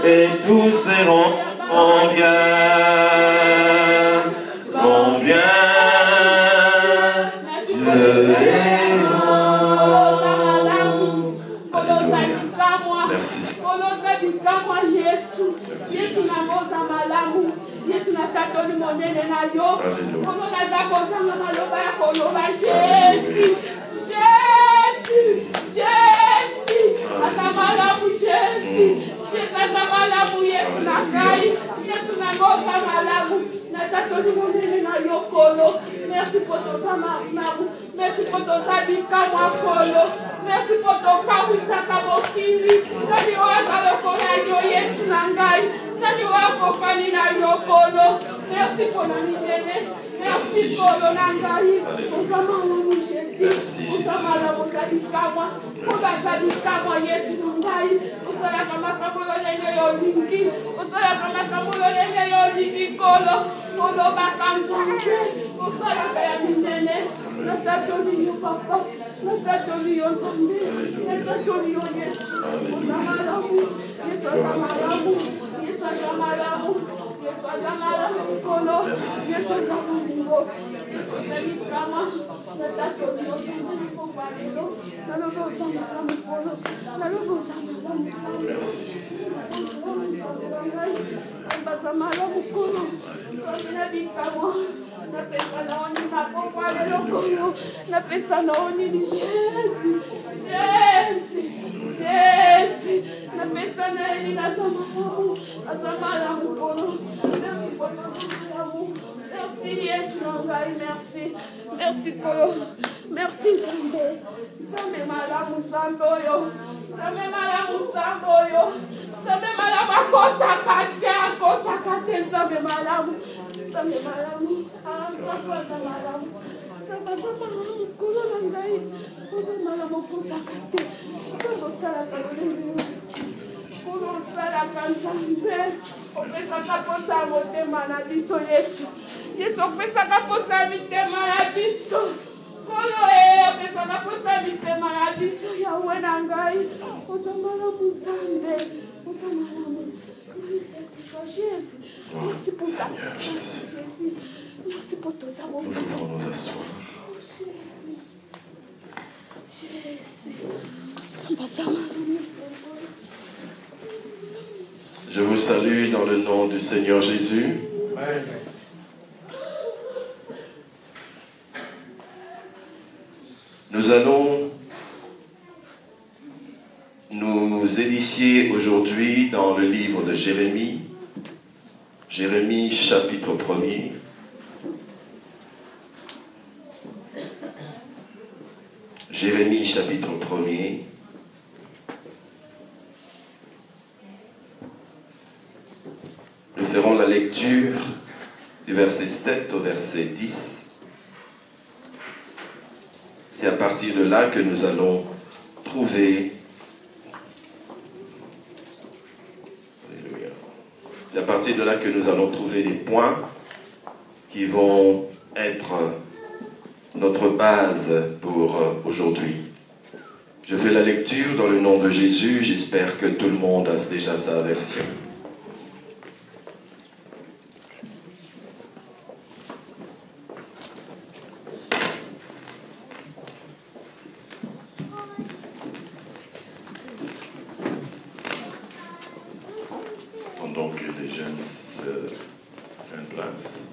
et tous seront combien, combien Dieu est bon. Merci. Merci pour ton samaritain. Merci pour ton habitat, moi, Polo. Merci pour ton kabousa, kabokini. Nani waka le korajo, Yesu nangai. Nani wako kanina yokolo. Merci pour la minene. Merci pour le nangai. Osamala Jésus. Osamala Mozadikawa. Mozadikawa, Yesu nangai. Osala kama kamulo nene yolingi. Osala kama kamulo nene yolingi kolo. Kolo bakanzante. Osala kaya minene. Natatoliyo papa, natatoliyo Nzambe, natatoliyo Yesu. Ozamalamu, Yesu azamalamu, Yesu azamalamu, Yesu azamalamu kolo, Yesu azamulingo, Yesu azamikama, natatoliyo Nzambe kobalelo, nalobo ozamalamu kolo, nalobo ozamalamu Nzambe. Nzambe azamalamu kolo, Nzambe nabikama. Napesa naoni mapopo alelokolo. Napesa naoni ni Jésus. Napesa naeni nazamalamu. Azamalamu kolo. Merci pour ton zamalamu. Merci Yesu nangai. Merci. Merci kolo. Merci Nzambe. Nzambe malamu Nzambe oyo. Nzambe malamu Nzambe oyo. Nzambe malamu akosakate. Nzambe malamu. Nzambe malamu. Merci pour ta Jésus. Merci pour ton amour. Nous pouvons nous asseoir. Je vous salue dans le nom du Seigneur Jésus. Amen. Nous allons nous édifier aujourd'hui dans le livre de Jérémie. Jérémie chapitre 1er. Jérémie chapitre 1er. Nous ferons la lecture du verset 7 au verset 10. C'est à partir de là que nous allons trouver. C'est à partir de là que nous allons trouver des points qui vont être notre base pour aujourd'hui. Je fais la lecture dans le nom de Jésus. J'espère que tout le monde a déjà sa version. Attendons que les jeunes se prennent place.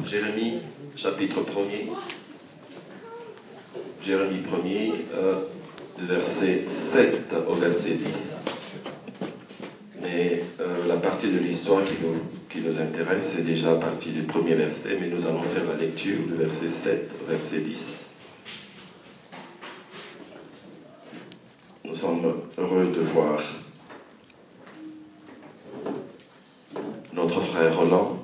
Jérémie, chapitre 1er. Jérémie 1er, du verset 7 au verset 10. Mais la partie de l'histoire qui nous intéresse, c'est déjà la partie du premier verset, mais nous allons faire la lecture du verset 7 au verset 10. Nous sommes heureux de voir notre frère Roland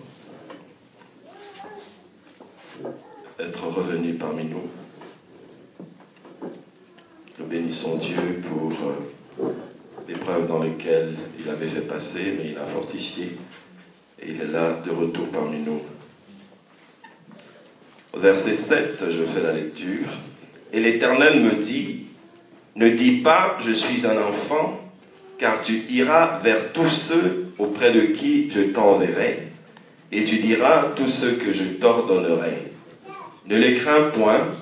être revenu parmi nous. Nous bénissons Dieu pour l'épreuve dans laquelle il avait fait passer, mais il a fortifié et il est là de retour parmi nous. Verset 7, je fais la lecture. Et l'Éternel me dit, ne dis pas, je suis un enfant, car tu iras vers tous ceux auprès de qui je t'enverrai, et tu diras tout ce que je t'ordonnerai. Ne les crains point,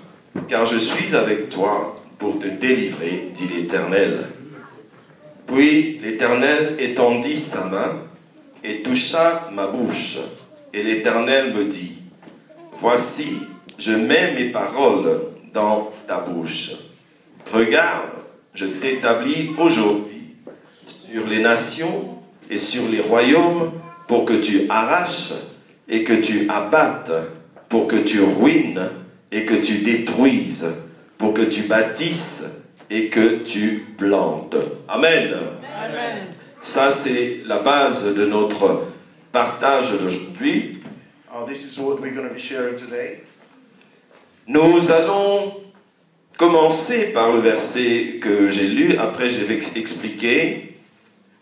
car je suis avec toi pour te délivrer, dit l'Éternel. Puis l'Éternel étendit sa main et toucha ma bouche. Et l'Éternel me dit, voici, je mets mes paroles dans ta bouche. Regarde, je t'établis aujourd'hui sur les nations et sur les royaumes pour que tu arraches et que tu abattes, pour que tu ruines et que tu détruises, pour que tu bâtisses et que tu plantes. Amen. Amen. Ça, c'est la base de notre partage d'aujourd'hui. This is what we're going to be sharing today. Nous allons commencer par le verset que j'ai lu, après je vais expliquer.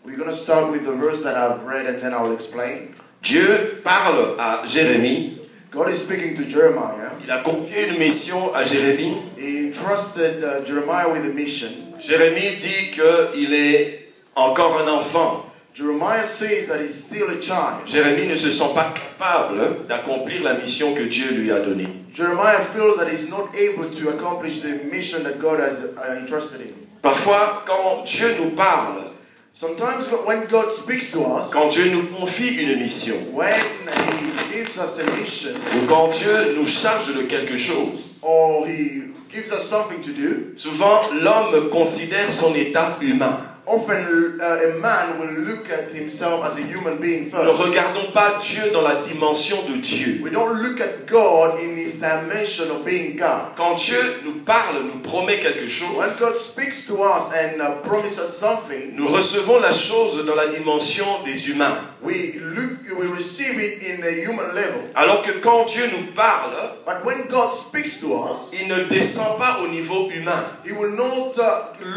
We're going to start with the verse that I've read and then I'll explain. Dieu parle à Jérémie. God is speaking to Jeremiah. Il a confié une mission à Jérémie. He entrusted Jeremiah with a mission. Jérémie dit qu'il est encore un enfant. Jeremiah says that he's still a child. Jérémie ne se sent pas capable d'accomplir la mission que Dieu lui a donnée. Jeremiah feels that he's not able to accomplish the mission that God has entrusted him. Parfois, quand Dieu nous parle, sometimes when God speaks to us, quand Dieu nous confie une mission, when He gives us a mission, ou quand Dieu nous charge de quelque chose, or He gives us something to do, souvent l'homme considère son état humain. Often a man will look at himself as a human being first. Ne regardons pas Dieu dans la dimension de Dieu. We don't look at God in his dimension of being God. Quand Dieu nous parle, nous promet quelque chose, when God speaks to us and promises something, nous recevons la chose dans la dimension des humains. We receive it in the human level. Alors que quand Dieu nous parle, but when God speaks to us, il ne descend pas au niveau humain. He will not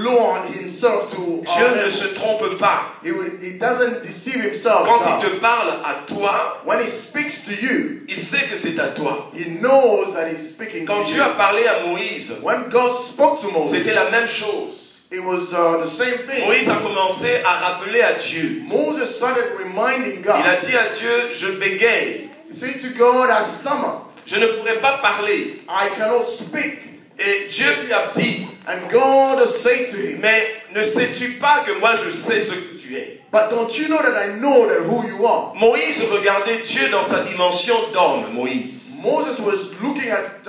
lower himself to Dieu ne se trompe pas. He doesn't deceive himself. Quand il te parle à toi, when he speaks to you, il sait que c'est à toi. He knows that he's speaking Quand to Dieu you. a parlé à Moïse, when God spoke to Moses, c'était la même chose. It was the same thing. Moïse a commencé à rappeler à Dieu. Moses started reminding God. Il a dit à Dieu, je bégaye. He said to God, I stammer. Je ne pourrais pas parler. I cannot speak. Et Dieu lui a dit, and God said to him, mais ne sais-tu pas que moi je sais ce que tu es? But don't you know that I know that who you are? Moïse regardait Dieu dans sa dimension d'homme, Moïse. Moses was looking at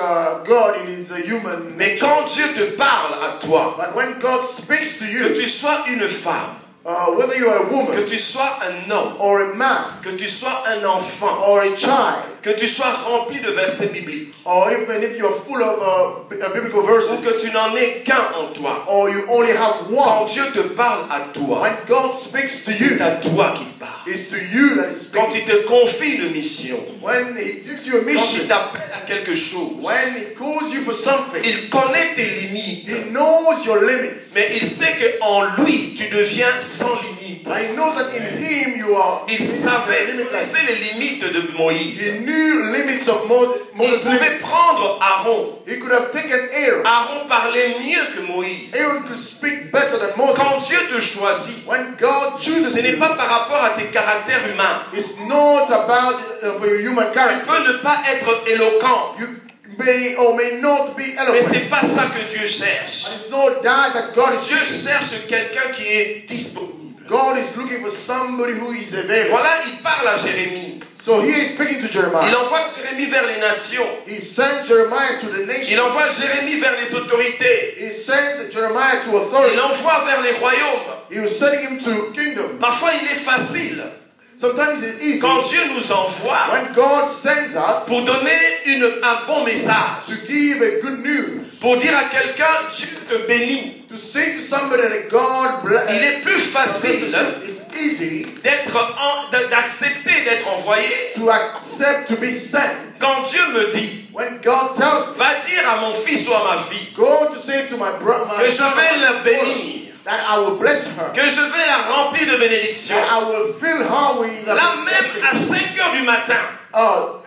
God in his human Mais nature. quand Dieu te parle à toi, But when God speaks to you, que tu sois une femme, whether you are a woman, que tu sois un homme, or a man, que tu sois un enfant, or a child, que tu sois rempli de versets bibliques, or even if you are full of biblical verses, ou que tu n'en aies qu'un en toi, or you only have one, quand Dieu te parle à toi, when God speaks to you, c'est à toi qu'il parle. it's to you that He's Quand speaking. il te confie une mission, When He gives you a quand il mission, t'appelle à quelque chose, when He calls you for something, il connaît tes limites, He knows your limits. mais il sait qu'en lui, tu deviens sans limite. And He knows that in Him you are Il savait, limitless. connaissait les limites de Moïse. He knew limits of Moses. Il pouvait prendre Aaron. He could have taken Aaron. Aaron parlait mieux que Moïse. Aaron could speak better than Moses. Quand Dieu te choisit, When God chooses ce n'est you, pas par rapport à tes caractères humains. it's not about for your human Tu character. peux ne pas être éloquent, You may or may not be mais eloquent. c'est pas ça que Dieu cherche. It's not that God is Dieu seeking. cherche quelqu'un qui est disponible. God is looking for somebody who is available. Voilà, il parle à Jérémie. So he is speaking to Il Jeremiah. envoie Jérémie vers les nations. He sent Jeremiah to the Il nation. envoie Jérémie vers les autorités. He sent Jeremiah to Il authority. l'envoie vers les royaumes. He was sending him to kingdom. Parfois, il est facile. Sometimes it's easy Quand Dieu nous envoie when God sends us pour donner un bon message, to give a good news, pour dire à quelqu'un, Dieu te bénit. to say to somebody that God bless. Il est plus facile It's easy d'accepter d'être envoyé to accept to be sent. quand Dieu me dit, When God tells me, va dire à mon fils ou à ma fille go to say to my brother, que je vais la bénir, that I will bless her, que je vais la remplir de bénédictions. that I will fill her with the Là même à 5 heures du matin,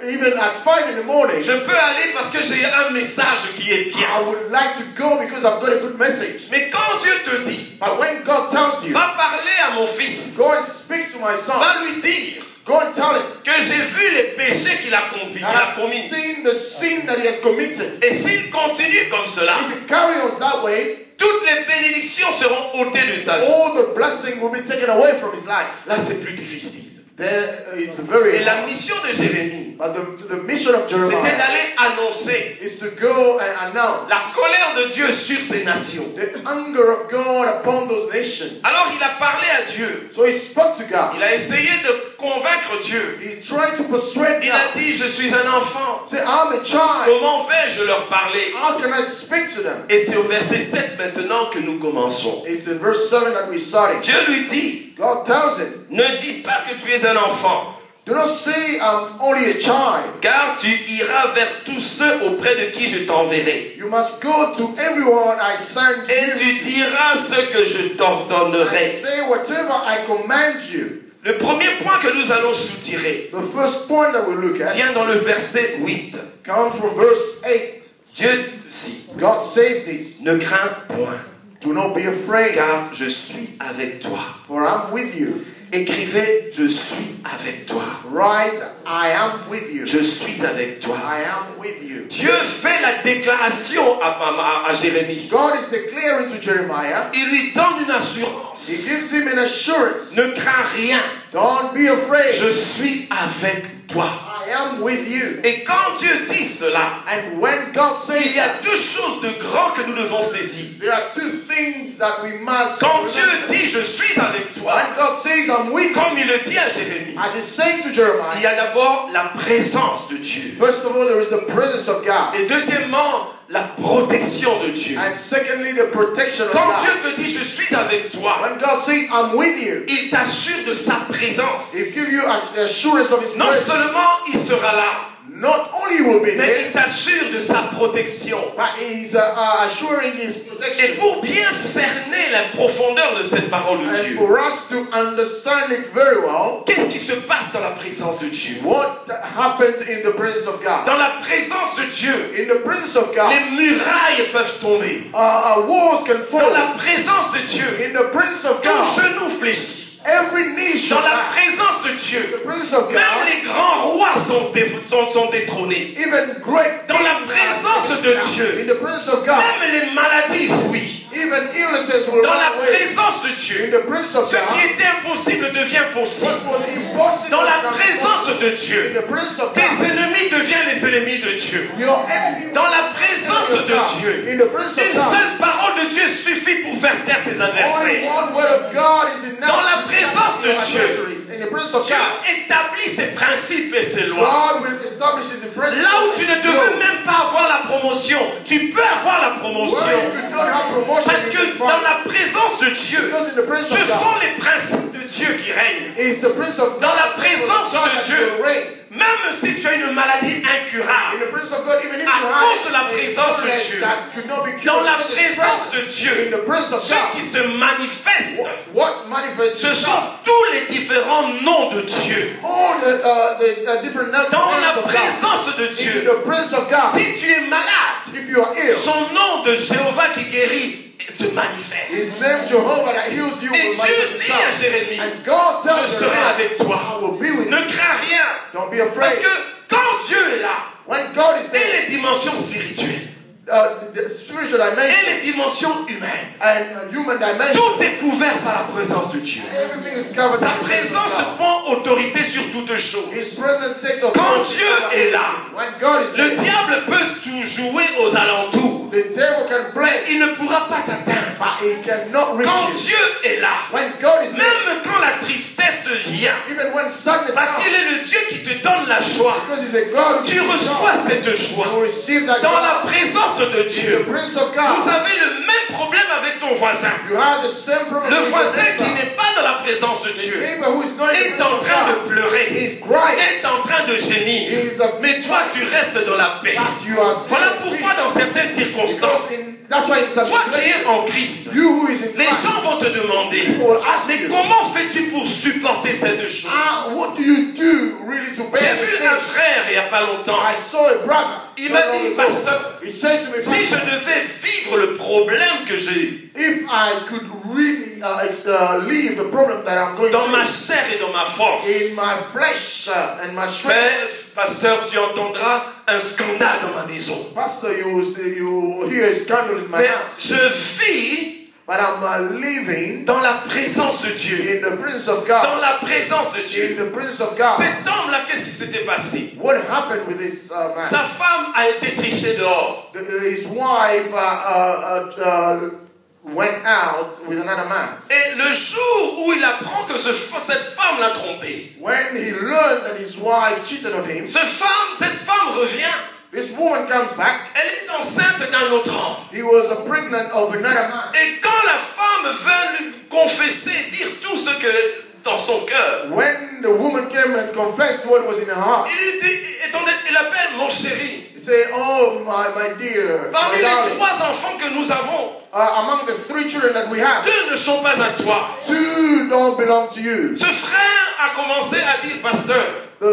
even at 5 in the morning, Je peux aller parce que j'ai un message qui est bien. I would like to go because I've got a good message. Mais quand Dieu te dit, But when God tells you, va parler à mon fils, go and speak to my son, va lui dire go and tell him que j'ai vu les péchés qu'il a commis. I've seen the sin that he has committed. Et s'il continue comme cela, If he carries on that way, toutes les bénédictions seront ôtées de sa vie. all the blessing will be taken away from his life. Là, c'est plus difficile. There, it's very Et la mission de Jérémie, but the mission of c'était Jeremiah d'aller annoncer is to go and announce la colère de Dieu sur ces nations. the anger of God upon those nations. Alors il a parlé à Dieu. So he spoke to God. Il a essayé de convaincre Dieu. He tried to persuade Il a God. dit, je suis un enfant. Say, I'm a child. Comment vais-je leur parler? How can I speak to them? Et c'est au verset 7 maintenant que nous commençons. It's in verse 7 that we started. Dieu lui dit, God tells him, ne dis pas que tu es un enfant, do not say I'm only a child. car tu iras vers tous ceux auprès de qui je t'enverrai. You must go to everyone I send Et you. tu diras ce que je And t'ordonnerai. say whatever I command you. Le premier point que nous allons soutirer The first point that we look at vient dans le verset 8. comes from verse 8. Dieu dit, God says this, ne crains point, do not be afraid, car je suis avec toi. for I'm with you. Écrivez, je suis avec toi. Write, I am with you. Je suis avec toi. I am with you. Dieu fait la déclaration à Jérémie. God is declaring to Jeremiah, Il lui donne une he assurance. gives him an assurance. Ne crains rien. Don't be afraid. Je suis avec toi. I am with you. Et quand Dieu dit cela, And when God says il y a that, deux choses de grand que nous devons saisir. there are two things that we must Quand Dieu remember. dit je suis avec toi, When God says I'm with you, comme il le dit à Jérémie, as he's saying to il Jeremiah, y a d'abord la présence de Dieu. first of all, there is the presence of God. Et deuxièmement, la protection de Dieu. And secondly, the protection of Quand Dieu God. te dit je suis avec toi, When God says I'm with you, il t'assure de sa présence. He gives you the assurance of His Non presence. seulement il sera là, Not only will be mais there, il t'assure de sa protection. but He's assuring His Et protection. pour bien cerner la profondeur de cette parole de And Dieu, for us to understand it very well, qu'est-ce qui se passe dans la présence de Dieu? what happens in the presence of God? Dans la présence de Dieu, In the presence of God, les murailles peuvent tomber. walls can Dans fall. la présence de Dieu, In the presence of tout God, genou fléchit. every knee shall Dans la bow. présence de In Dieu, the presence of même God, les grands rois sont détrônés. even great Dans la kings présence are de bow. Dieu, In the presence of God, même les maladies fuient. even illnesses will Dans run la away. présence de In Dieu, the presence of ce qui God, était impossible devient what possible. was impossible Dans la becomes présence possible. de In Dieu, the presence of tes God, ennemis deviennent les ennemis de Dieu. your enemy Dans la présence de Dieu, in the presence une of God, seule parole de Dieu suffit pour faire taire tes only adversaires. one word of God is enough. Dans la présence de to Dieu, adversaries. In the presence of Dieu God, établit ses principes et ses lois. God will establish His presence. Là où tu ne devais même pas avoir la promotion, tu peux avoir la Where promotion. you could not have promotion, Parce you que can dans find. la présence de Dieu, Because in the presence ce of God, sont les principes de Dieu qui règnent. is the presence of God. Dans la présence God de that Dieu, will reign. même si tu as une maladie In incurable, the presence of God, even if À you cause de la have a présence de illness Dieu, that could not be cured, dans la because it's présence present. de Dieu, In the presence of ce God, qui se manifeste, what manifests ce is sont God. tous les différents noms de Dieu. All the different names Dans la of God. présence de In Dieu, the presence of God, si tu es malade, if you are ill, son nom de Jéhovah qui guérit se manifeste. His name Jehovah that heals you Et will Dieu manifest dit à itself. Jérémie, And God je tells serai Jeremiah, avec toi. I will be with Ne you. crains rien. Don't be afraid. Parce que quand Dieu est là, When God is et there, les dimensions spirituelles, the spiritual et dimension les dimensions humaines, and human dimension, tout est couvert par la présence de Dieu. everything is covered. Sa by the presence of présence God. prend autorité sur toutes choses. His presence takes authority. Quand Dieu est là, When God is le there, diable peut tout jouer aux alentours, the devil can mais play, il ne pourra pas t'atteindre. but he cannot reach Quand you. Dieu est là, When God is there, même quand la tristesse vient, even when sadness parce qu'il comes, est le Dieu qui te donne la joie, because He's a God who tu gives you reçois joy, cette you joie. will receive that Dans joy. la présence de The Dieu, presence of vous God, avez le même problème avec ton voisin. you have the same problem Le with your voisin qui neighbor. n'est pas dans la présence de The Dieu neighbor who is not in the est presence en of train de God, pleurer, he's crying, est en train de gémir. He is a- Mais toi, tu restes dans la paix. but you are Voilà still pourquoi peace. dans certaines Because circonstances, in That's why in some Toi qui es situations, en Christ, you who is in les Christ, gens vont te demander, people will ask mais you, comment fais-tu pour supporter ces deux choses? what do you do really to bear J'ai the vu un things? frère il n'y a pas longtemps. I saw a brother. Il m'a dit, pasteur, He said to me, si je Pastor, devais vivre le problème que j'ai if I could really leave the problem that I'm going dans ma through chair et dans ma force, in my flesh and my strength, mais, pasteur, tu entendras un scandale dans ma maison. Pastor, you hear a scandal in my Mais house. je vis But I'm living dans la présence de Dieu. in the presence of God. Dans la présence de In Dieu. the presence of God. Cet homme-là, qu'est-ce qui s'était passé? What happened with this man? Sa femme a été trichée dehors. His wife went out with another man. Et le jour où il apprend que cette femme l'a trompé, When he learned that his wife cheated on him, cette femme revient. this woman comes back. Elle est enceinte d'un autre homme. He was pregnant of another man. Et quand la femme veut lui confesser, dire tout ce que dans son cœur, When the woman came and confessed what was in her heart, il lui dit, il appelle mon chéri. he said, "Oh my dear, Parmi my les darling, 3 enfants que nous avons, among the 3 children that we have, 2 ne sont pas à toi. 2 don't belong to you." Ce frère a commencé à dire, pasteur,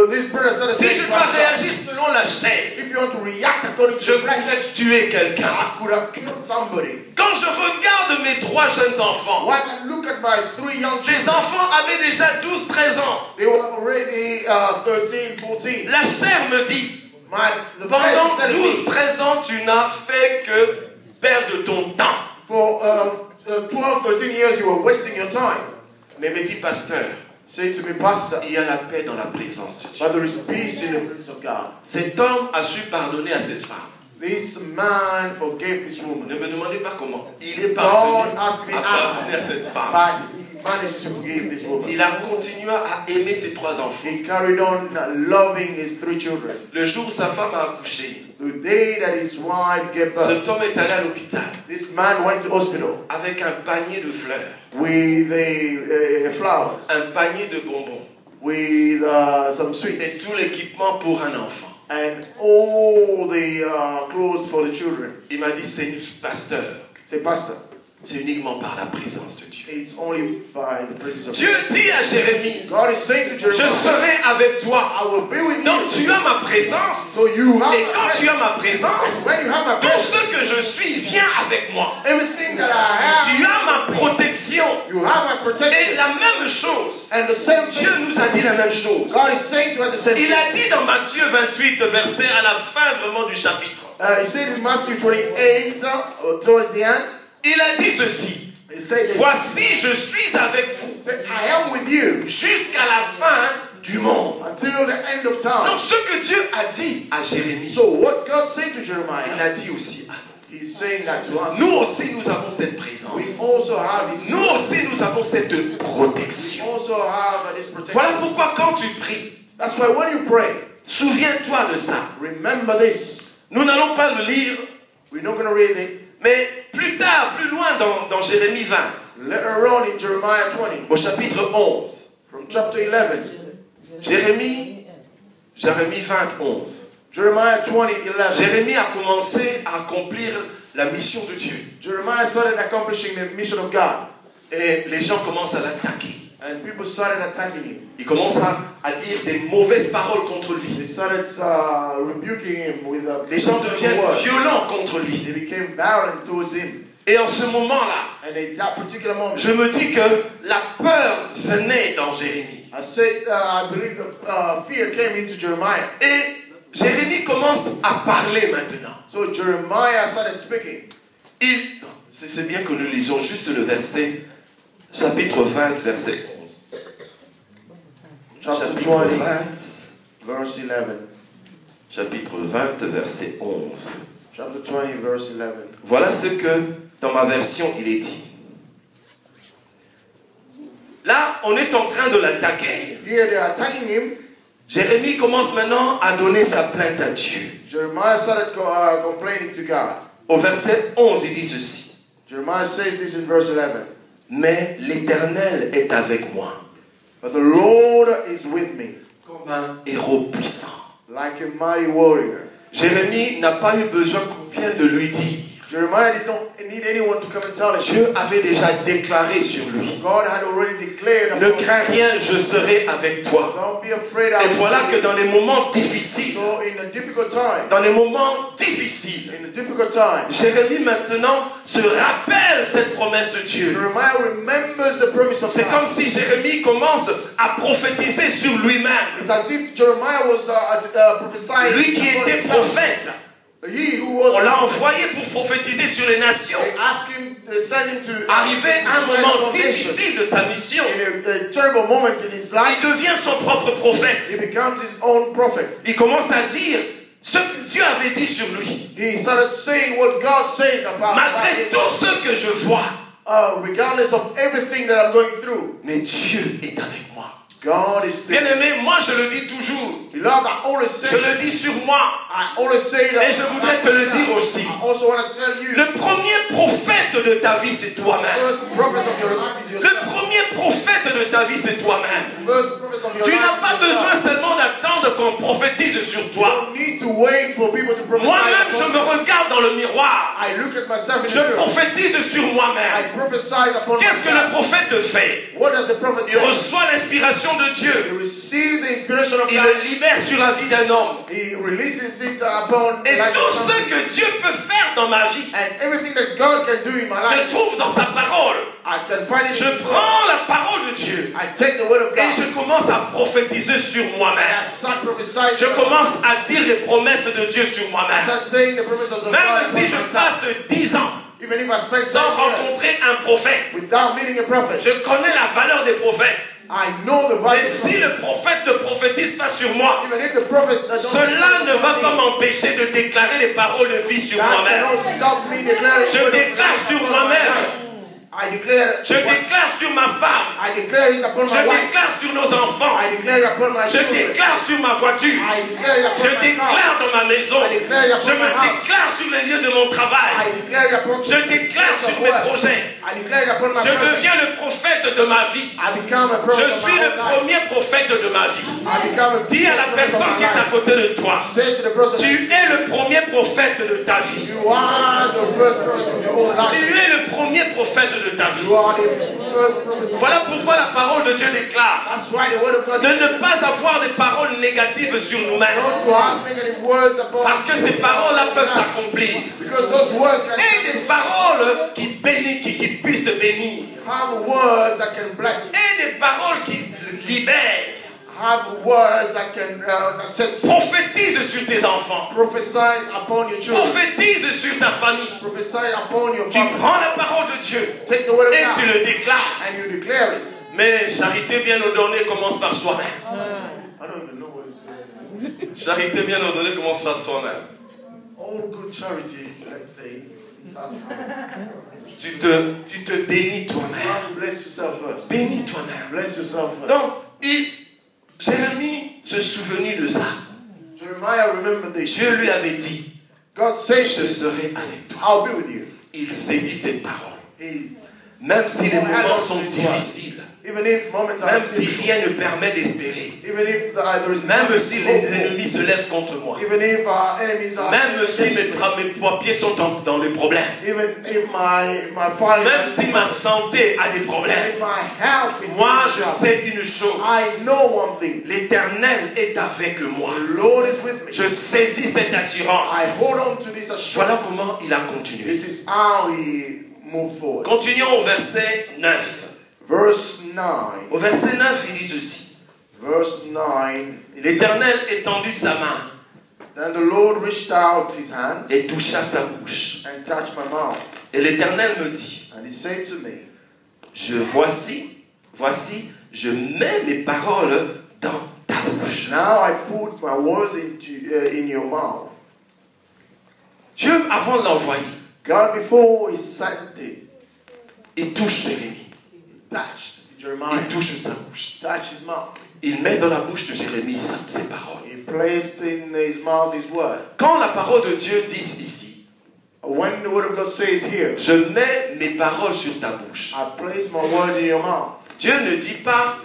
This brother started si saying, je dois "Pastor, réagir selon la chair, if you want to react according to je the flesh, pourrais tuer quelqu'un. I could have killed somebody." Quand je regarde mes 3 jeunes enfants, When I look at my 3 young ces children, enfants avaient déjà 12-13 ans. they were already 13, 14. La chair me dit, The flesh is pendant telling me, 12-13 ans, tu n'as fait que perdre ton temps. for 12, 13 years you were wasting your time. Mais me dit, pasteur, Say to me, Pastor, il y a la paix dans la présence de Dieu. but there is peace in the presence of God. Cet homme a su pardonner à cette femme. This man forgave this Ne woman. me demandez pas comment. Il est God parvenu asked me à pardonner à how, cette femme. but he managed to forgive this woman. Il a continué à aimer ses 3 enfants. He carried on loving his 3 children. Le jour où sa femme a accouché, The day that his wife gave birth, cet homme est allé à l'hôpital this man went to hospital avec un panier de fleurs, with a flower, un panier de bonbons with some et sweets, tout l'équipement pour un enfant. and all the clothes for the children. Il m'a dit, c'est pasteur, Say, Pastor, c'est uniquement par la présence de Dieu. it's only by the presence of Dieu dit à Jérémie, God. Is saying to je Jeremiah, serai avec toi. I will be with Donc you. tu as ma présence. So you have Et my quand tu presence. as ma présence, When you have my tout presence, ce que je suis vient avec moi. everything that I have, Tu as ma protection. you have my Et protection. la même chose, And the same Dieu thing, nous a dit la même chose. God is saying to us the same Il thing. a dit dans Matthieu 28, verset à la fin vraiment du chapitre. He said in Matthew 28, towards the end, Il a dit ceci. he said, Voici, je suis avec vous I am with you jusqu'à la fin du monde. until the end of time. Donc ce que Dieu a dit à Jérémie, So what God said to il Jeremiah, a dit aussi à nous. He's saying that to us. Nous aussi, nous avons cette We présence. also have this. Nous aussi, nous avons cette We protection. also have this protection. Voilà pourquoi quand tu pries, That's why when you pray, souviens-toi de ça. remember this. Nous n'allons pas le lire, We're not going to read it. mais plus tard, plus loin dans Jérémie 20, Later on in Jeremiah 20, au chapitre 11, from chapter 11, Jérémie 20, 11. Jeremiah 20, 11. Jérémie a commencé à accomplir la mission de Dieu. Jeremiah started accomplishing the mission of God. Et les gens commencent à l'attaquer. And people started attacking him. Ils commencent à dire des mauvaises paroles contre They lui. started rebuking him with Les gens deviennent words. violents contre They lui. became violent towards him. Et en ce moment-là, And at that particular moment, je me dis que la peur venait dans Jérémie. I said, I believe fear came into Jeremiah. Et Jérémie commence à parler maintenant. So Jeremiah started speaking. C'est bien que nous lisons juste le verset, chapitre 20, verset 11. Chapter Chapitre 20, 20, verse 11. chapitre 20, verset 11. Chapter 20, verse 11. Voilà ce que, dans ma version, il est dit. Là, on est en train de l'attaquer. Here they are attacking him. Jérémie commence maintenant à donner sa plainte à Dieu. Jeremiah started complaining to God. Au verset 11, il dit ceci. Jeremiah says this in verse 11. Mais l'Éternel est avec moi, But the Lord is with me, comme un héros puissant. like a mighty warrior. Jérémie n'a pas eu besoin qu'on vienne de lui dire. Jeremiah did not anyone to come and tell him. Dieu avait déjà déclaré sur lui. God had already declared. Ne crains rien, je serai avec toi. Don't be afraid. Et voilà que dans les moments difficiles, So in a difficult time, dans les moments difficiles, Jérémie maintenant se rappelle cette promesse de Dieu. Jeremiah remembers the promise of C'est God. comme si Jérémie commence à prophétiser sur lui-même. It's as if Jeremiah was prophesying. Lui qui était prophète. He who was On l'a envoyé pour prophétiser sur les nations. they asked him, they sent him to Arrivé à un moment difficile de sa mission, in a terrible moment in his life, il devient son propre he prophète. becomes his own prophet. Il commence à dire ce que Dieu avait dit sur lui. He started saying what God said about Malgré him. tout ce que je vois, Regardless of everything that I'm going through, mais Dieu est avec moi. God is Bien there. aimé, moi je le dis toujours. Beloved, I always Je say, le dis sur moi. I always say that. Et je voudrais te le dire aussi. I also want to tell you, Le premier prophète de ta vie, c'est the toi-même. first prophet of your life is Le yourself. premier prophète de ta vie, c'est toi-même. The first prophet of your Tu life n'as pas is besoin yourself. seulement d'attendre qu'on prophétise sur You toi. don't need to wait for people to prophesy. Moi-même, je upon me you. regarde dans le miroir. I look at myself in Je the mirror. prophétise sur I moi-même. prophesy upon Qu'est-ce que le myself. prophète fait? What does the prophet Il say? reçoit l'inspiration de He Dieu. receives the inspiration of Il God. le libère sur la vie d'un homme. He releases it upon the Et life tout of ce somebody. que Dieu peut faire dans ma vie And everything that God can do in my se life, trouve dans sa parole. I can find it Je in His word. prends la parole de Dieu I take the word of et God. je commence à prophétiser sur I moi-même. start prophesying. Je commence à dire les promesses de Dieu sur I moi-même. start saying the promises of Même God. si je upon myself. passe 10 ans Even if I spend sans 10 years rencontrer un prophète, without meeting a prophet, je connais la valeur des prophètes. I know the Mais value. si le prophète ne prophétise pas sur moi, Even if the prophet don't cela ne va pas m'empêcher de déclarer les paroles de vie sur that moi-même. cannot stop me declaring Je the word of déclare God sur upon moi-même. my life. I declare. Je déclare sur ma femme. I declare it upon Je my wife. déclare sur nos enfants. I declare it upon my Je children. déclare sur ma voiture. I declare it Je upon my car. déclare dans ma maison. I declare it Je upon me my house. déclare sur les lieux de mon travail. I declare it upon Je déclare sur mes projets. I declare it upon my Je project. deviens le prophète de ma vie. I become a prophet Je of suis my le own life. premier prophète de ma vie. I become a Dis à la prophet of personne my qui est à life. côté de toi, Say to the person, tu es le premier prophète de ta vie. you are the first prophet of your own Tu life. es le premier prophète de ta vie. You are the first prophet of Voilà pourquoi la parole de Dieu déclare That's why the word of God de ne pas avoir des paroles négatives sur nous-mêmes. not to have negative words upon Parce que ces paroles-là peuvent s'accomplir. because those words can Et des paroles qui bénissent, qui puissent bénir. have words that can bless, Et des paroles qui libèrent. have words that can that set Prophétise sur tes enfants. prophesy upon your children, Prophétise sur ta famille. prophesy upon your Tu family. prends la parole de Dieu Take the word of et tu God le déclares. and you declare it. Mais charité bien ordonnée commence par soi-même. I don't even know what it's saying. Charité bien ordonnée commence par soi-même. All good charities, let's say, starts from Tu te bénis toi-même. you have to bless yourself first. Bénis toi-même. Bless yourself first. Donc, Jérémie se souvenait de ça. Jeremiah remembered this. Dieu lui avait dit, God said, je serai avec toi. I'll be with you. Il saisit cette parole. He's, Même si les moments sont difficiles, even if moments are même si difficult, rien ne permet d'espérer, even if there is même nothing si to les hope for, ennemis se lèvent contre moi, even if our enemies are même si mes papiers sont dans les problèmes, even if my finances, même si ma santé a des problèmes, if my health is moi in je trouble, sais une chose, I know one thing. l'Éternel est avec moi. The Lord is with me. Je saisis cette assurance. I hold on to this assurance. Voilà comment il a continué. This is how he moved forward. Continuons au verset 9. Verse 9. Au verset 9, il dit ceci. Verse 9. it says, L'Éternel étendit sa main Then the Lord reached out his hand et toucha sa bouche. and touched my mouth. Et l'Éternel me dit, And he said to me, voici, je mets mes paroles dans ta bouche. Now I put my words in your mouth. Dieu, avant de l'envoyer, God, before he sent it, il touche Jérémie. touched Il Jeremiah, touche sa bouche. touched his mouth. Il met dans la bouche de Jérémie ses paroles. He placed in his mouth his word. Quand la parole de Dieu dit ici, When the word of God says here, je mets mes paroles sur ta bouche. I place my word in your mouth. Dieu ne dit pas,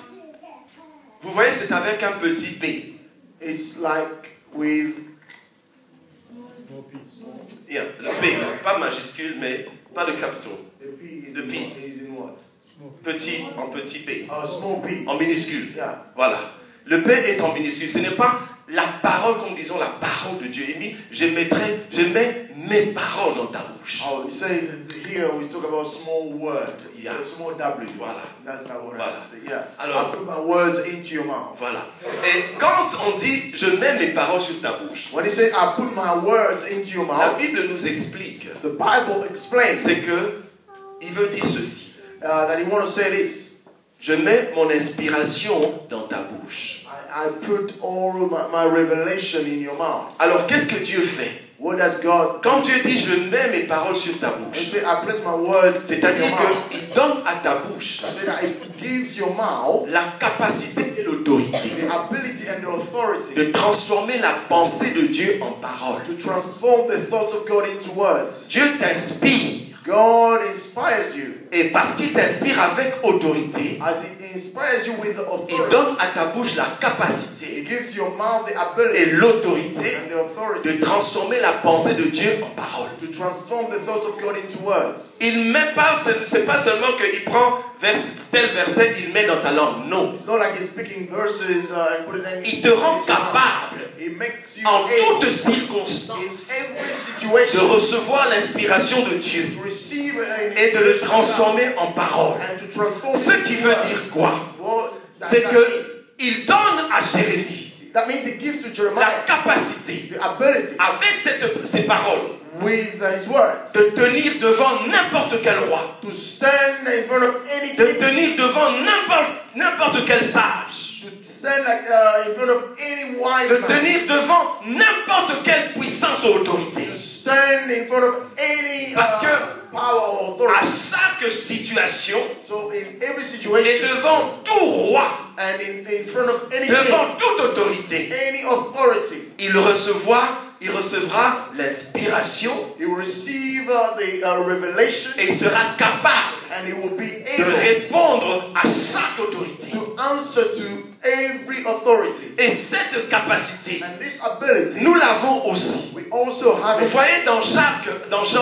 vous voyez, c'est avec un petit P. It's like with, Yeah, le P, pas majuscule, mais pas de capitaux. The P is, The P. is in what? Petit, en petit P. Small P. En minuscule. Yeah. Voilà. Le P est en minuscule. Ce n'est pas la parole, comme disons la parole de Dieu. Il dit, je mets mes paroles dans ta bouche. Oh, you say here we talk about small word. Yeah. Small W. Voilà. That's not what Voilà. I say. Yeah. Alors- I put my words into your mouth. Voilà. Et quand on dit, je mets mes paroles sur ta bouche, When he say I put my words into your la mouth, Bible nous explique, the Bible explains c'est que il veut dire ceci. that he want to say this. Je mets mon inspiration dans ta bouche. I put all my revelation in your mouth. Alors, qu'est-ce que Dieu fait? What does God? Quand Dieu dit, je mets mes paroles sur ta He bouche, say I place my words in c'est-à-dire your mouth. qu'il donne à ta bouche So that it gives your mouth la capacité et l'autorité the ability and the authority de transformer la pensée de Dieu en parole. to transform the thoughts of God into words. Dieu t'inspire, God inspires you. et parce qu'il t'inspire avec autorité, As He inspires you with the il authority, donne à ta bouche la He capacité gives your mouth the et ability l'autorité and the authority de transformer la pensée de Dieu en parole. to transform the thoughts of God into words. Il ne met pas, c'est pas seulement qu'il prend tel verset, il met dans ta langue. Non. It's not like He's picking verses and putting them Il te rend capable, He makes you en able toutes in circonstances, every de situation recevoir l'inspiration de Dieu to receive an et de le inspiration transformer en parole. and to transform Ce it qui into veut words. dire quoi? What does C'est that que mean? il donne à Jérémie That means He gives to la Jeremiah capacité, the ability avec ces paroles, with His words de tenir devant n'importe quel roi, to stand in front of any de king, tenir devant n'importe quel sage, to stand like in front of any wise de man, tenir devant n'importe quelle puissance ou autorité. to stand in front of any Parce que power or à authority. chaque situation So in every et situation devant tout roi, and in front of any devant toute autorité, king, any authority, il recevra l'inspiration he will receive the revelation et il sera capable and he will be de able répondre à chaque autorité. to answer to every authority. Et cette capacité, And this ability, nous l'avons aussi. we also have Vous it voyez dans Jean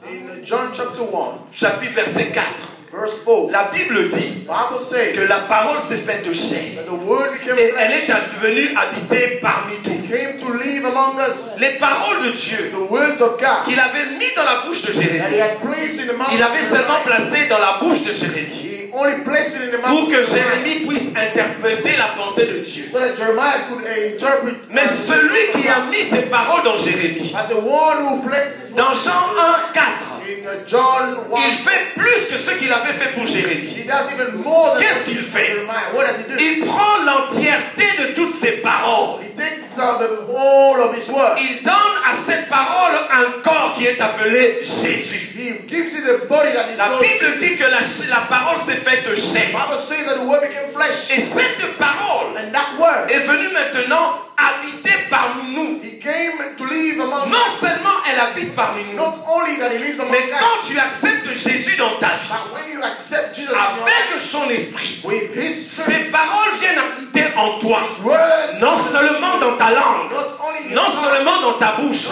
1, in John chapter 1, chapitre verset 4, verse 4. la Bible dit The Bible says que la parole s'est faite chair that the word became et elle flesh, est venue habiter parmi nous. came to live among us. Les paroles de Dieu The words of God qu'il avait mis dans la bouche de that he Jérémie, had placed in the mouth il of avait seulement Jeremiah, placé dans la bouche de Jérémie he only placed it in the mouth pour of que Jeremiah Jérémie puisse interpréter la pensée de Dieu. so that Jeremiah could interpret. Mais celui qui a mis ces paroles dans Jérémie, And the one who placed his dans word Jean 1, 4, in John 1, il fait plus que ce qu'il avait fait pour Jérémie. he does even more than Qu'est-ce qu'il fait? Jeremiah. What does he do? Il prend l'entièreté de toutes ces paroles. He takes the whole of his word. Il donne à cette parole un corps qui est appelé Jésus. He gives it a body that is La close. Bible dit que la parole s'est faite The chair. Bible says that the word became flesh. Et cette parole And that word, est venue maintenant habiter parmi nous. he came to live among Non us. seulement elle habite parmi nous, Not only that he lives among mais us, quand tu acceptes Jésus dans ta vie, but when you accept Jesus in your life, avec son esprit, with his spirit, ces paroles viennent habiter en toi. words, Non seulement dans ta langue, not only in non your mouth, seulement dans ta bouche,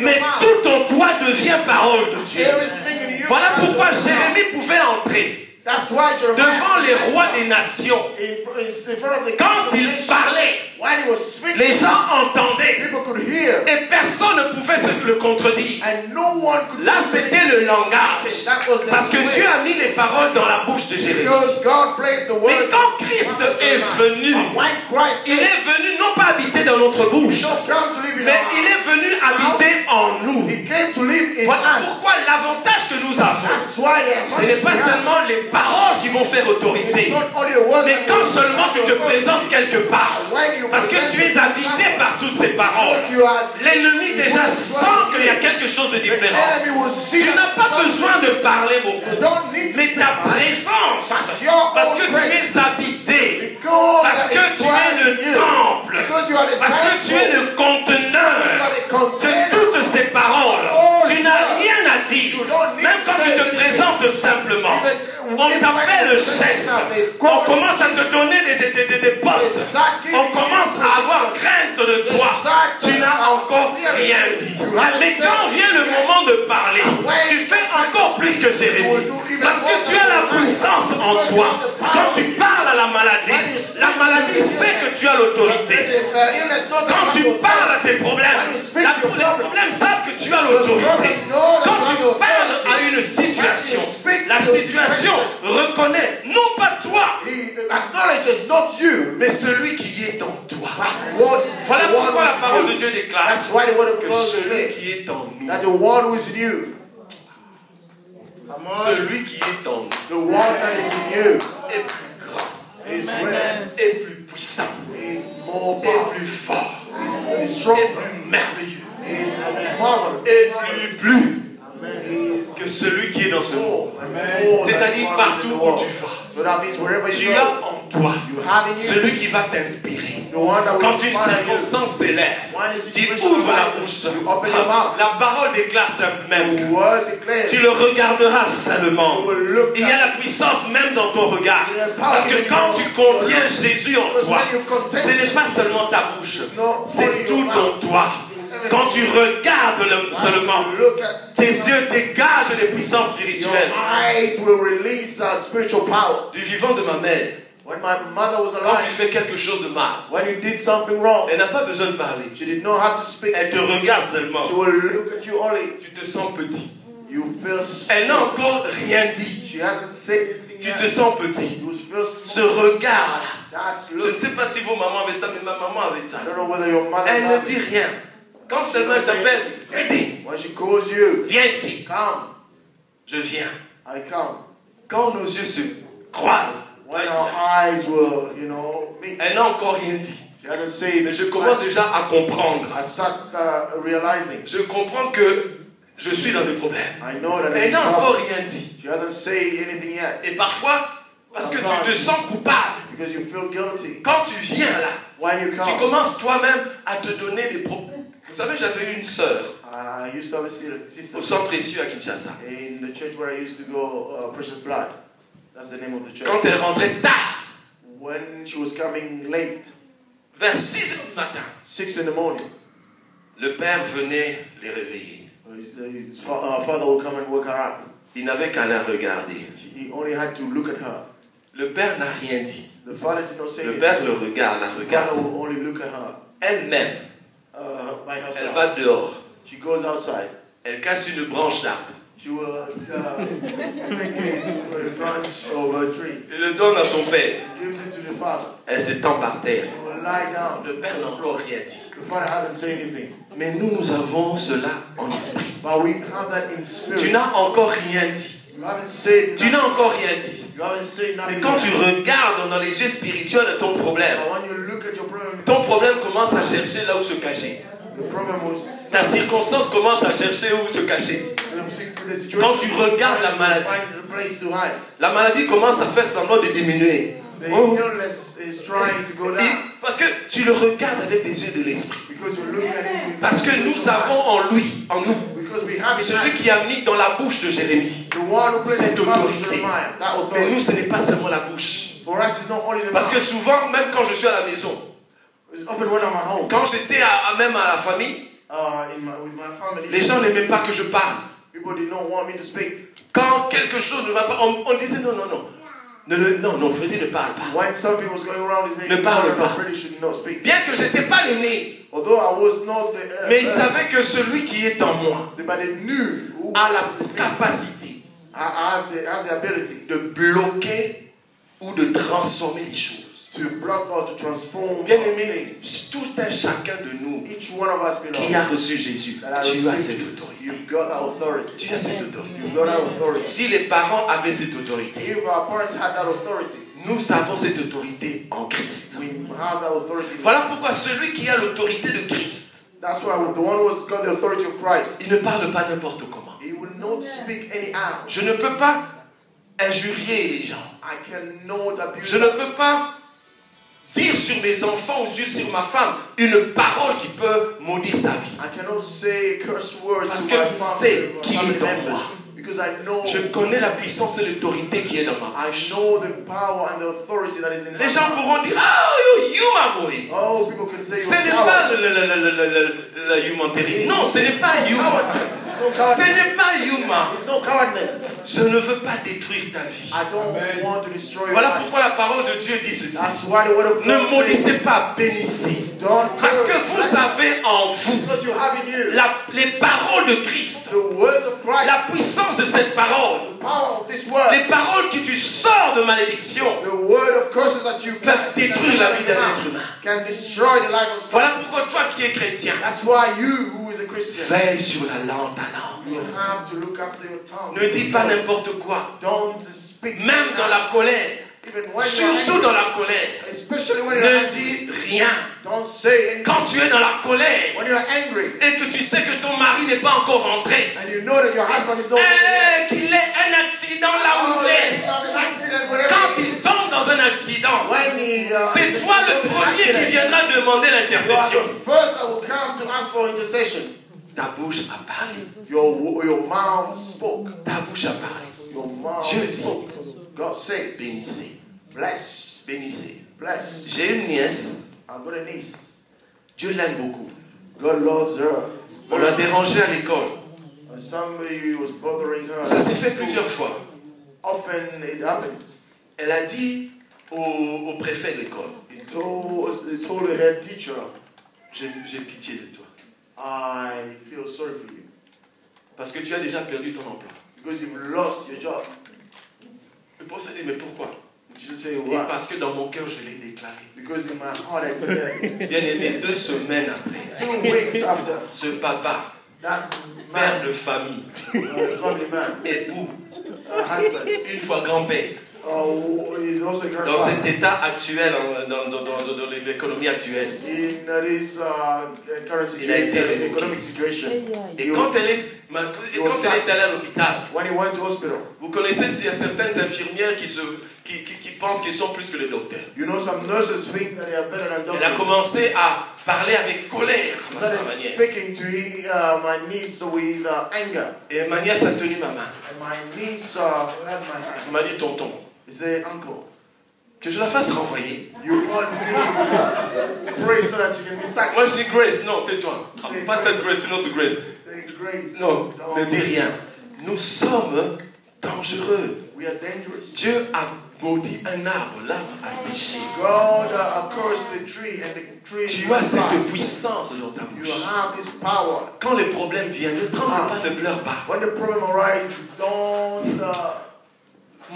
mais tout en toi devient parole de Dieu. everything in you. Voilà comes pourquoi from God. Jérémie pouvait entrer That's why Jeremiah, devant les rois des nations. in front of the Quand king il of the nation, parlait, when he was speaking, les gens entendaient people could hear, et personne ne pouvait le contredire. and no one could. Là, c'était le langage. That was the Parce que way. Dieu a mis les paroles dans la bouche de Jérémie. Because God placed the word. Mais quand Christ est venu, When Christ il est venu non pas habiter dans notre bouche, not come to live in mais our il est venu habiter en nous. He came to live in Voilà us. pourquoi l'avantage que nous avons, That's why ce n'est pas seulement les paroles qui vont faire autorité, it's not only the word, mais quand seulement tu te présentes quelque part, parce que tu es habité par toutes ces paroles, l'ennemi déjà sent qu'il y a quelque chose de différent. Tu n'as pas besoin de parler beaucoup, mais ta présence, parce que tu es habité, parce que tu es le temple, parce que tu es le conteneur de toutes ces paroles, tu n'as rien à dire. Même quand tu te présentes simplement, on t'appelle chef. On commence à te donner des postes. On commence à avoir crainte de toi. Tu n'as encore rien dit. Mais quand vient le moment de parler, tu fais encore plus que Jérémie. Parce que tu as la puissance en toi. Quand tu parles à la maladie sait que tu as l'autorité. Quand tu parles à tes problèmes, les problèmes savent que tu as l'autorité. Quand tu parles à une situation, la situation reconnaît non pas toi, mais celui qui est en toi. Voilà pourquoi la parole de Dieu déclare que celui qui est en nous, celui qui est en nous est plus grand, est plus puissant, est plus fort, est plus merveilleux, est plus que celui qui est dans ce monde. C'est-à-dire partout où tu vas, tu as en toi celui qui va t'inspirer. Quand une circonstance s'élève, tu ouvres la bouche. La parole déclare même que tu le regarderas seulement. Il y a la puissance même dans ton regard. Parce que quand tu contiens Jésus en toi, ce n'est pas seulement ta bouche, c'est tout en toi. Quand tu regardes seulement, tes yeux dégagent des puissances spirituelles. Du vivant de ma mère, quand tu fais quelque chose de mal, elle n'a pas besoin de parler. Elle te regarde seulement. Tu te sens petit. Elle n'a encore rien dit. Tu te sens petit. Ce regard-là. Je ne sais pas si vos mamans avaient ça, mais ma maman avait ça. Elle ne dit rien. Quand seulement elle t'appelle, elle dit, viens ici. Je viens. Quand nos yeux se croisent, elle n'a encore rien dit. Mais je commence déjà à comprendre. Je comprends que je suis dans des problèmes. Elle n'a encore rien dit. Et parfois, parce que tu te sens coupable, quand tu viens là, tu commences toi-même à te donner des problèmes. Vous savez, j'avais une sœur au centre précieux à Kinshasa. Quand elle rentrait tard, vers 6 h du matin, le père venait les réveiller. Il n'avait qu'à la regarder. Le père n'a rien dit. Le père le regarde, la regarde. Elle-même, elle va dehors. Elle casse une branche d'arbre. Elle le donne à son père. Elle s'étend par terre. Le père n'a encore rien dit. Mais nous avons cela en esprit. Tu n'as encore rien dit. Tu n'as encore rien dit. Mais quand tu regardes dans les yeux spirituels de ton problème commence à chercher là où se cacher. Ta circonstance commence à chercher où se cacher. Quand tu regardes la maladie commence à faire semblant de diminuer. Parce que tu le regardes avec des yeux de l'esprit. Parce que nous avons en nous, celui qui a mis dans la bouche de Jérémie cette autorité. Mais nous, ce n'est pas seulement la bouche. Parce que souvent, même quand je suis à la maison, quand j'étais même à la famille, les gens n'aimaient pas que je parle. Quand quelque chose ne va pas, on disait non. Non, Freddy ne parle pas. Ne parle pas. Bien que je n'étais pas l'aîné, mais il savait que celui qui est en moi a la capacité de bloquer ou de transformer les choses. Bien aimé, tout un chacun de nous qui a reçu Jésus, tu as cette autorité. Tu as cette autorité. Si les parents avaient cette autorité, nous avons cette autorité en Christ. Voilà pourquoi celui qui a l'autorité de Christ, il ne parle pas n'importe comment. Je ne peux pas injurier les gens. Je ne peux pas dire sur mes enfants ou sur ma femme une parole qui peut maudire sa vie. I cannot say curse words Parce to que my je sais family qui est dans members. moi. Because I know, Je connais la puissance et l'autorité qui est dans ma I bouche. know the power and the authority that is in my Les gens mouth. pourront dire, ah, you Maboy. Oh, people can say Ce you're n'est coward. pas la humanité. Non, ce n'est pas human. No Ce cowardness. n'est pas human. It's no cowardness. Je ne veux pas détruire ta vie. I don't want to destroy your Voilà life. pourquoi la parole de Dieu dit ceci. That's why the word of Ne God says, maudissez pas, bénissez. don't Parce que curse. vous avez en vous Because you have in you les paroles de Christ. the words of Christ, La puissance de cette parole. the power of this word, Les paroles que tu sors de malédiction the word of curses that you peuvent détruire la vie d'un être humain. can destroy the life of Voilà someone. pourquoi toi qui es chrétien, That's why you, who is a Christian, veille sur la langue ta langue. you have to look after your tongue. Ne dis pas n'importe quoi. Don't speak. Même dans la colère. Even when Surtout you're dans angry, la colère. especially when you're Ne angry, dis rien. don't say anything. Quand tu es dans la colère When you're angry et que tu sais que ton mari n'est pas encore rentré, and you know that your husband is not there, qu'il ait un accident là où il est. have an accident, whatever. Quand il tombe dans un accident, When he, c'est toi le premier qui viendra demander you are l'intercession. the first that will come to ask for intercession. Ta bouche a parlé. Your mouth spoke. Ta bouche a parlé. Your mouth Dieu dit. spoke. God said, Bénissez. bless, Bénissez. bless. J'ai une nièce. I've got a niece. Dieu l'aime beaucoup. God loves her. On l'a dérangée à l'école. And somebody was bothering her. Ça s'est fait plusieurs fois. Often it happens. Elle a dit au préfet de l'école, He told the head teacher, j'ai pitié de toi. I feel sorry for you. Parce que tu as déjà perdu ton emploi. Because you've lost your job. Le professeur dit, mais pourquoi? You say, Et why? parce que dans mon cœur, je l'ai déclaré. Because in my heart I believe. Bien aimé, 2 semaines après, 2 weeks after, ce papa, that père man, de famille, family man, époux, husband, une fois grand-père, is also a dans cet grandfather. état actuel, dans l'économie actuelle. In this current Il a été situation, révoqué. economic situation, Et quand elle est allée à l'hôpital, when he went to hospital, vous connaissez s'il y a certaines infirmières qui pensent qu'ils sont plus que les docteurs. you know some nurses think that they are better than Elle a doctors. commencé à parler avec colère à Started ma nièce. speaking to my niece with anger. Et ma nièce a tenu ma main. And my niece had my hand. Elle m'a dit, tonton, He said, Uncle, que je la fasse renvoyer. you want me to pray so that you can be sacked. Moi je dis Grace, non, tais-toi. Pas cette Grace, sinon c'est Grace. Say, Grace, Non, don't- ne dis rien. Nous sommes dangereux. We are dangerous. Dieu a maudit un arbre, l'arbre a séché. God cursed the tree and the tree Tu as died. cette puissance dans ta You bouche. have this power. Quand les problèmes viennent, ne tremble pas, ne pleure pas. When the problem arises, don't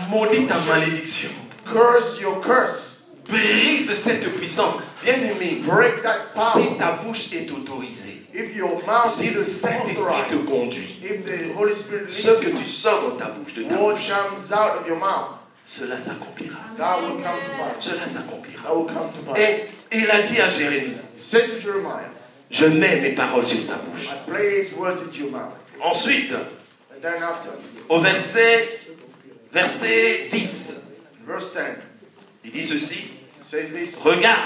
Maudis ta malédiction. curse your curse. Brise cette puissance. Bien-aimé, Break that si power. ta bouche est autorisée, If your mouth si le is Saint-Esprit te authorized, conduit, if the Holy Spirit ce leads que you, tu sors dans ta bouche, de ta what bouche, comes out of your mouth, cela s'accomplira. that will come to pass. Cela s'accomplira. That will come to pass. Et il a dit à Jérémie, Say to Jeremiah, je mets mes paroles sur ta bouche. I place words into your mouth. Ensuite, And then after, au verset 10, verse 10, il dit ceci, it says this, regarde,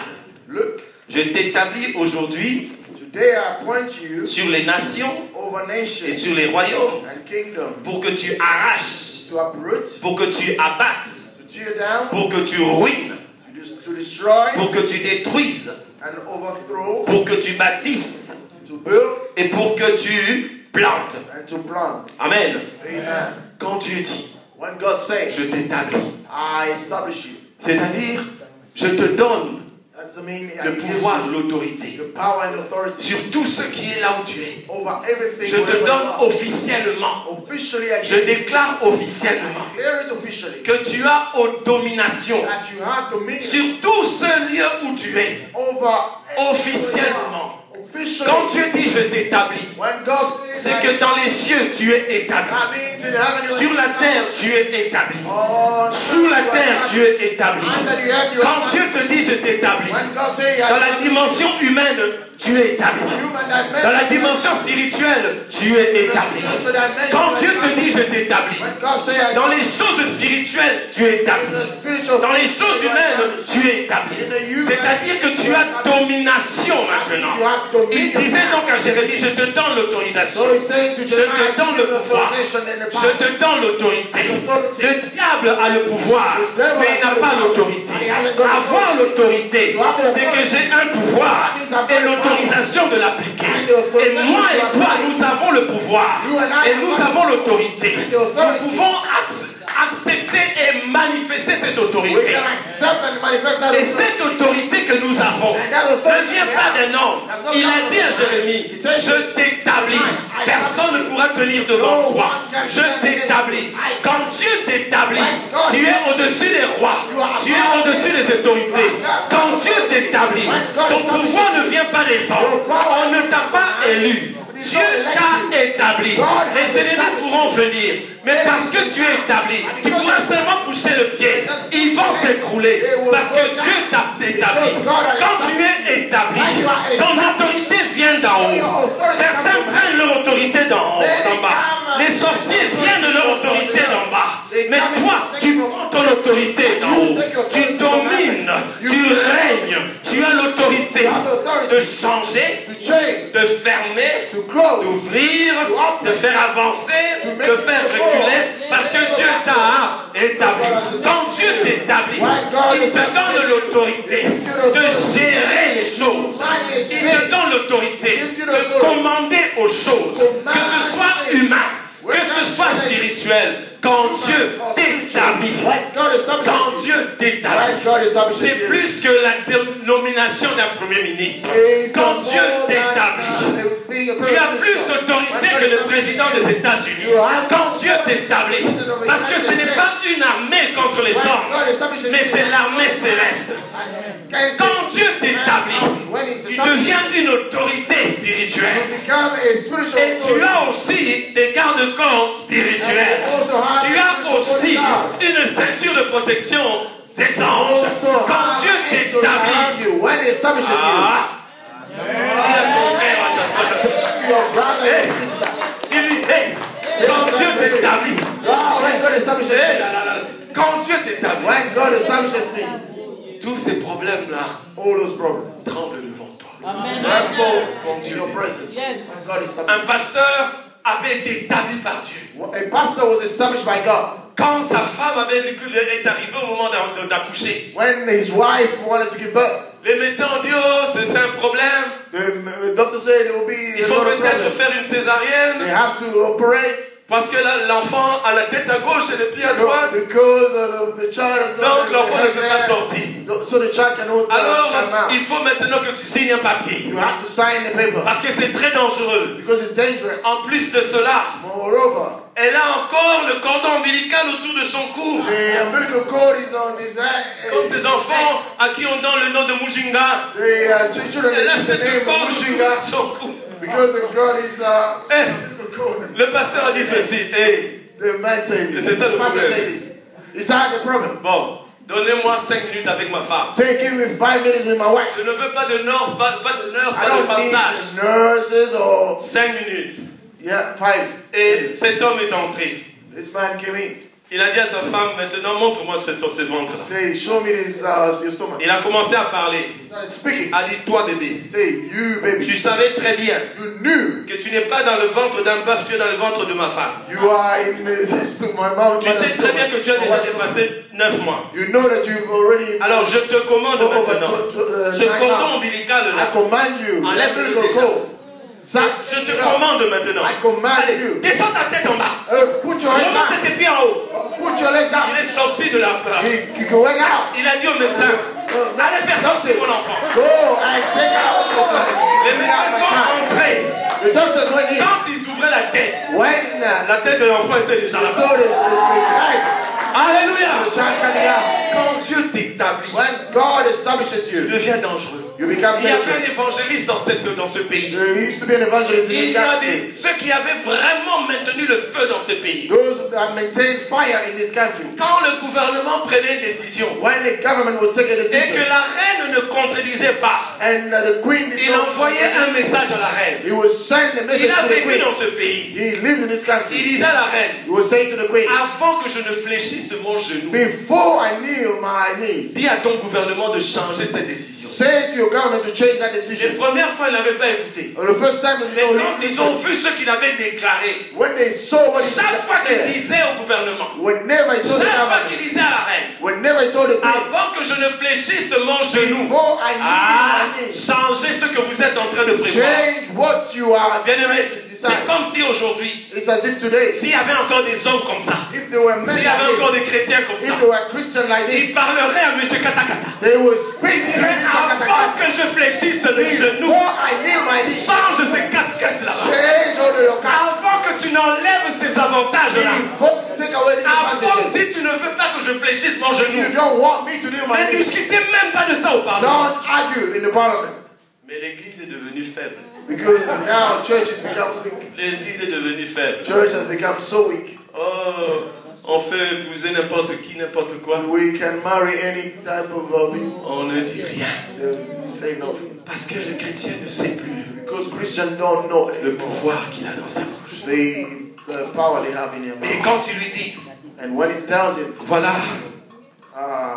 look, je t'établis aujourd'hui today I appoint you sur les nations over et nations sur les royaumes and kingdoms pour que tu arraches, to uproot, pour que tu abattes, to tear down, pour que tu ruines, to destroy pour que tu détruises, and overthrow, pour que tu bâtisses to build et pour que tu plantes. and to plant. Amen. Amen. Quand Dieu dit, When God says, je t'établis, I establish you, c'est-à-dire, je te donne that's mean le pouvoir, l'autorité the power and authority sur tout ce qui est là où tu es. over everything. Je te wherever you donne are. officiellement, Officially, I je déclare officiellement declare it officially que tu as domination that you have dominion sur tout ce lieu où tu es, over officiellement. officially. Quand Dieu dit je t'établis, When God says c'est that, que dans les cieux tu es établi. that means in heaven you are Sur la terre tu es établi. on Sous la terre tu es établi. under the earth you Quand are Dieu te dit je t'établis, when God says dans la dimension humaine tu es établi. human dimension, Dans la dimension spirituelle tu es établi. Quand Dieu te dit je t'établis, établi. Dans les choses spirituelles, tu es établi. Dans les choses humaines, tu es établi. C'est-à-dire que tu as domination maintenant. Il disait donc à Jérémie, je te donne l'autorisation. Je te donne le pouvoir. Je te donne l'autorité. Le diable a le pouvoir, mais il n'a pas l'autorité. Avoir l'autorité, c'est que j'ai un pouvoir et l'autorisation de l'appliquer. Et moi et toi, nous avons le pouvoir et nous avons l'autorité. Nous pouvons accepter et manifester cette autorité. Et cette autorité que nous avons ne vient pas d'un homme. Il a dit à Jérémie, je t'établis. Personne ne pourra tenir devant toi. Je t'établis. Quand Dieu t'établit, tu es au-dessus des rois. Tu es au-dessus des autorités. Quand Dieu t'établit, ton pouvoir ne vient pas des hommes. On ne t'a pas élu. Dieu t'a établi. Les ennemis pourront venir, mais parce que tu es établi, tu pourras seulement pousser le pied. Ils vont s'écrouler parce que Dieu t'a établi. Quand tu es établi, ton autorité vient d'en haut. Certains prennent leur autorité d'en bas. Les sorciers viennent de leur autorité d'en bas. Mais toi, tu prends ton autorité d'en haut. Tu domines, tu règnes. Tu as l'autorité de changer, de fermer, d'ouvrir, de faire avancer, de faire reculer, parce que Dieu t'a établi. Quand Dieu t'établit, il te donne l'autorité de gérer les choses. Il te donne l'autorité de commander aux choses, que ce soit humain, que ce soit spirituel. Quand Dieu t'établit, quand Dieu t'établit, c'est plus que la nomination d'un premier ministre. Quand Dieu t'établit, tu as plus d'autorité que le président des États-Unis. Quand Dieu t'établit, parce que ce n'est pas une armée contre les hommes, mais c'est l'armée céleste. Quand Dieu t'établit, tu deviens une autorité spirituelle. Et tu as aussi des garde-corps spirituels. Tu as aussi une ceinture de protection des anges. Quand Dieu t'établit, dis à ton frère, à ta soeur, tu lui dis, quand Dieu t'établit, quand Dieu t'établit, tous ces problèmes-là tremblent devant toi. Quand Dieu t'établit. Un pasteur avait été établi par Dieu. A pastor was established by God. Quand sa femme est arrivée au moment d'accoucher, When his wife wanted to give birth, les médecins ont dit, oh, c'est un problème. the doctor said it will be Il faut peut-être faire une césarienne. They have to operate. Parce que l'enfant a la tête à gauche et le pied à droite. Because the child is not. Donc l'enfant ne peut pas sortir. So the child cannot. Alors, il faut maintenant que tu signes un papier. You have to sign the paper. Parce que c'est très dangereux. Because it's dangerous. En plus de cela, moreover, elle a encore le cordon ombilical autour de son cou. The umbilical cord is on his head. Comme ces enfants à qui on donne le nom de Mujinga. Elle a cette corde autour de son cou. Because the cord is le pasteur a dit ceci. C'est ça le problème. Is that the problem? Bon, donnez-moi 5 minutes avec ma femme. Say, give me 5 minutes with my wife. Je ne veux pas de nurse, pas de femme sage. Nurses or 5 minutes. Yeah, 5. Et cet homme est entré. This man came in. Il a dit à sa femme, maintenant montre-moi ce ventre-là. Say, show me this your stomach. Il a commencé à parler. He started speaking. A dit, toi bébé. Say, you baby. Tu savais très bien. You knew. Que tu n'es pas dans le ventre d'un bœuf, tu es dans le ventre de ma femme. You are in my mouth. Tu sais très bien que tu as déjà dépassé 9 mois. You know that you've already. Alors je te commande maintenant. Ce cordon ombilical là. I command you. Enlève-le déjà. Je te commande maintenant. Allez, descends ta tête en bas. Remonte tes pieds en haut. Il est sorti de la peur. Il a dit au médecin, allez faire sortir mon enfant. Les médecins sont entrés. Quand ils ouvraient la tête de l'enfant était déjà là. Alléluia. Quand Dieu t'établit, When God establishes tu you, deviens dangereux. you become Il y avait un dangerous. évangéliste dans ce pays. There used to be an evangelist in Il this y a country. ceux qui avaient vraiment maintenu le feu dans ce pays. Those that maintain fire in this country. Quand le gouvernement prenait une décision When the government would take a et que decision, la reine ne contredisait pas, and the queen did il not, envoyait un message à la reine. he would send a message Il a to the vécu queen. dans ce pays. He lived in this Il country. disait à la reine, He would say to the queen, avant que je ne fléchisse mon genou, before I kneel my knees, dis à ton gouvernement de changer cette décision. say to your government to change that Les decision. premières fois, ils n'avaient pas écouté. The first time, Mais quand ils ont vu ce qu'il avait déclaré, when they saw what he chaque fois qu'il said, disait au gouvernement, whenever he told the chaque fois government, qu'il disait à la reine, whenever he told the queen, avant que je ne fléchisse mon genou, before I kneel my knees, changez ce que vous êtes en train de prévoir. change what you are Bien aimé, trying to c'est decide. comme si aujourd'hui, It's as if today, s'il y avait encore des hommes comme ça, if there were men s'il y avait encore like des chrétiens comme this, ça, if there were Christians like ils this, parleraient à M. Katakata. they would speak to Mais avant que je fléchisse le genou, before I kneel my knees, change ces casquettes là-bas. change all your casts. Avant que tu n'enlèves ces avantages-là. Before you take away these Avant, advantages, si tu ne veux pas que je fléchisse mon genou, you don't want me to kneel my ne knees. discutez même pas de ça au Parlement. Don't argue in the parliament. Mais l'Église est devenue faible. Because now church has become weak. L'Église est devenue faible. Church has become so weak. Oh, on fait épouser n'importe qui, n'importe quoi. We can marry any type of people. On ne dit rien. They say nothing. Parce que le chrétien ne sait plus Because Christians don't know le pouvoir qu'il a dans sa bouche. the power they have in their Et mouth. quand il lui dit, And when he tells him, voilà,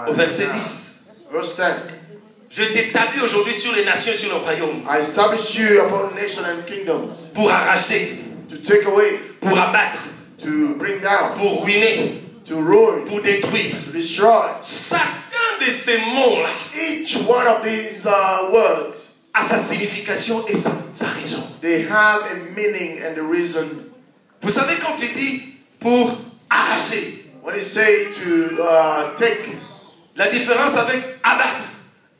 au verset 10, verse 10, je t'établis aujourd'hui sur les nations et sur le royaume I establish you upon nation and kingdoms pour arracher, to take away, pour abattre, to bring down, pour ruiner, to ruin, pour détruire. to destroy. Chacun de ces mots-là Each one of these words, a sa signification et sa raison. they have a meaning and a reason. Vous savez quand il dit pour arracher, When he say to take, la différence avec abattre,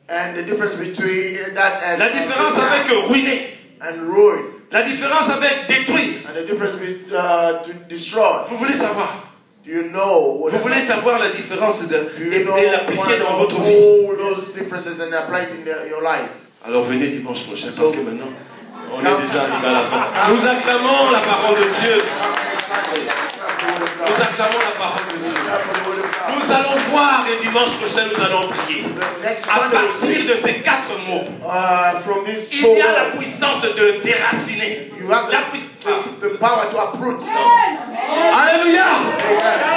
and the difference between that and la différence avec ruiner, and ruin, la différence avec détruire. and the difference between to destroy. Vous voulez savoir? Do you know what Vous voulez savoir la différence do et you know l'appliquer dans one of votre vie? all those differences and apply it in your life? Alors venez dimanche prochain parce que maintenant on est déjà arrivé à la fin. Nous acclamons la parole de Dieu. Nous acclamons la parole de Dieu. Nous allons voir et dimanche prochain nous allons prier. À partir de ces 4 mots, From this il y a la puissance de déraciner. you have La puissance. the power to uproot. Alléluia.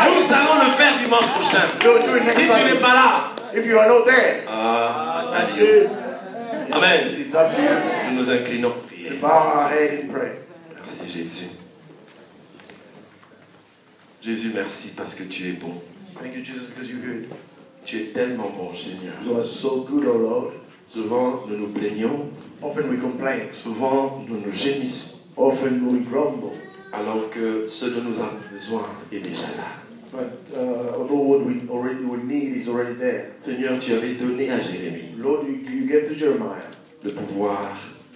Nous allons le faire dimanche prochain. You'll do it next Si tu n'es Sunday. pas là, If you are not there, Amen. it's up to you. Nous nous inclinons pour prier. Bow our head in prayer. Merci Jésus. Jésus, merci parce que tu es bon. Thank you, Jesus, because you're good. Tu es tellement bon, Seigneur. You are so good, oh Lord. Souvent, nous nous plaignons. Often we complain. Souvent, nous nous gémissons. Often we grumble. Alors que ce dont nous avons besoin est déjà là. But although what we need is already there. Seigneur, tu avais donné à Jérémie Lord, you gave to Jeremiah le pouvoir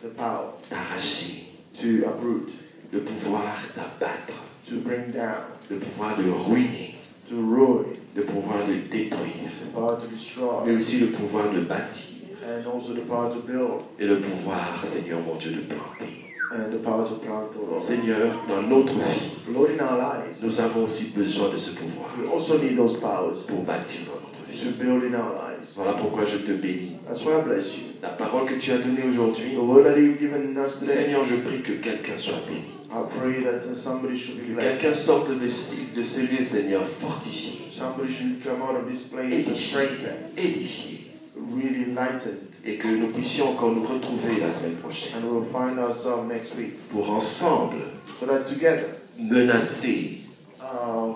the power d'arracher, to uproot, le pouvoir d'abattre, to bring down, le pouvoir de ruiner, to ruin, le pouvoir de détruire, the power to destroy, mais aussi le pouvoir de bâtir and also the power to build, et le pouvoir, Seigneur mon Dieu, de planter. and the power to plant, oh Lord. Seigneur, dans notre vie, Lord, in our lives, nous avons aussi besoin de ce pouvoir we also need those powers pour bâtir dans notre to vie. build in our lives. Voilà pourquoi je te bénis. That's why I bless you. La parole que tu as donnée aujourd'hui, The word that you've given us today, Seigneur, je prie que quelqu'un soit béni. I pray that somebody should be Que quelqu'un blessed. sorte de ce lieu, Seigneur, fortifié, Somebody should come out of this place and édifié, strengthened, édifié, really enlightened, et que nous puissions encore nous retrouver la semaine prochaine and we'll find ourselves next week. pour ensemble So that together, menacer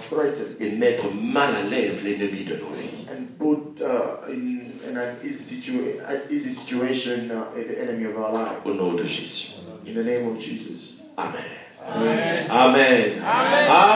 threaten et mettre mal à l'aise l'ennemi de nos vies. and put in an easy situation the enemy of our life. Au nom de Jésus. In the name of Jesus. Amen. Amen. Amen.